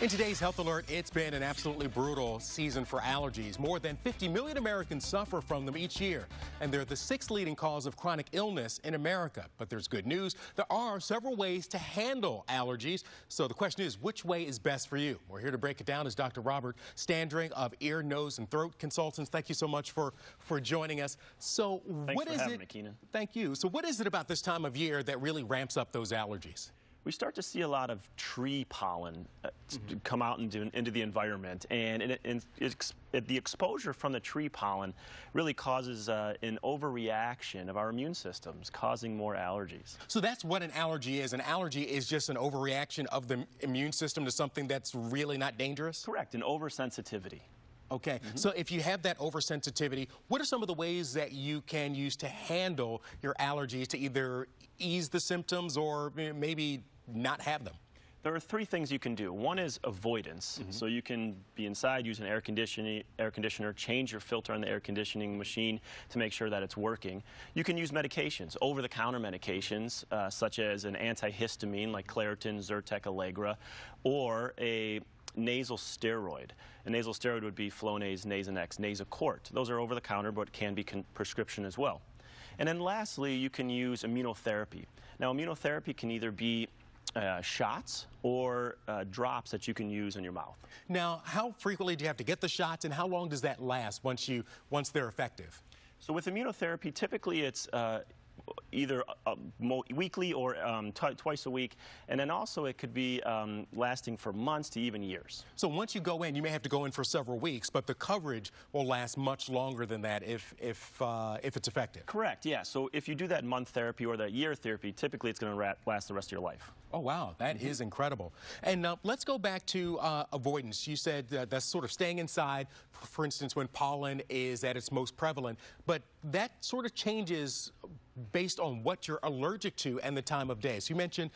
In today's Health Alert, it's been an absolutely brutal season for allergies. More than 50 million Americans suffer from them each year, and they're the sixth leading cause of chronic illness in America. But there's good news. There are several ways to handle allergies. So the question is, which way is best for you? We're here to break it down is Dr. Robert Standring of Ear, Nose, and Throat Consultants. Thank you so much for joining us. So Thanks for having me, Keenan. Thank you. So what is it about this time of year that really ramps up those allergies? We start to see a lot of tree pollen come out into the environment, and the exposure from the tree pollen really causes an overreaction of our immune systems, causing more allergies. So that's what an allergy is. An allergy is just an overreaction of the immune system to something that's really not dangerous? Correct, an oversensitivity. Okay, so if you have that oversensitivity, what are some of the ways that you can use to handle your allergies to either ease the symptoms or maybe not have them? There are three things you can do. One is avoidance. So you can be inside, use an air conditioner, change your filter on the air conditioning machine to make sure that it's working. You can use medications, over-the-counter medications, such as an antihistamine like Claritin, Zyrtec, Allegra, or a nasal steroid. A nasal steroid would be Flonase, Nasonex, Nasacort. Those are over-the-counter, but can be prescription as well. And then lastly, you can use immunotherapy. Now, immunotherapy can either be shots or drops that you can use in your mouth. Now, how frequently do you have to get the shots, and how long does that last once they're effective? So with immunotherapy, typically it's either weekly or twice a week, and then also it could be lasting for months to even years. So once you go in, you may have to go in for several weeks, but the coverage will last much longer than that if it's effective. Correct, yeah. So if you do that month therapy or that year therapy, typically it's going to last the rest of your life. Oh, wow, that is incredible. And let's go back to avoidance. You said that's sort of staying inside, for instance, when pollen is at its most prevalent, but that sort of changes based on what you're allergic to and the time of day. So you mentioned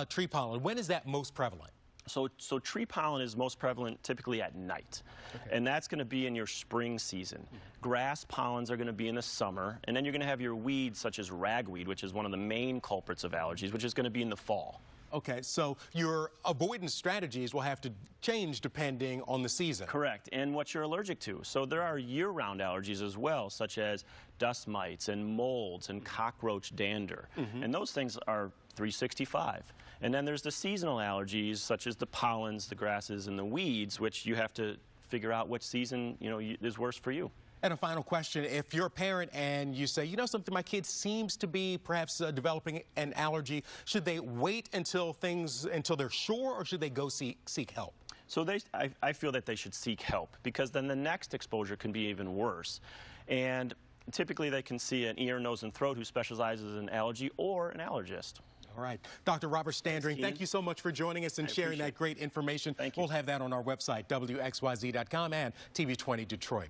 tree pollen. When is that most prevalent? So tree pollen is most prevalent typically at night, and that's going to be in your spring season. Grass pollens are going to be in the summer, and then you're going to have your weeds such as ragweed, which is one of the main culprits of allergies, which is going to be in the fall. Okay, so your avoidance strategies will have to change depending on the season. Correct, and what you're allergic to. So there are year-round allergies as well, such as dust mites and molds and cockroach dander. And those things are 365. And then there's the seasonal allergies, such as the pollens, the grasses, and the weeds, which you have to figure out which season is worse for you. And a final question, if you're a parent and you say, you know something, my kid seems to be perhaps developing an allergy, should they wait until they're sure, or should they go seek help? So I feel that they should seek help, because then the next exposure can be even worse. And typically they can see an ear, nose, and throat who specializes in allergy or an allergist. All right. Dr. Robert Standring, thank you so much for joining us and sharing that great information. Thank you. We'll have that on our website, WXYZ.com and TV20 Detroit.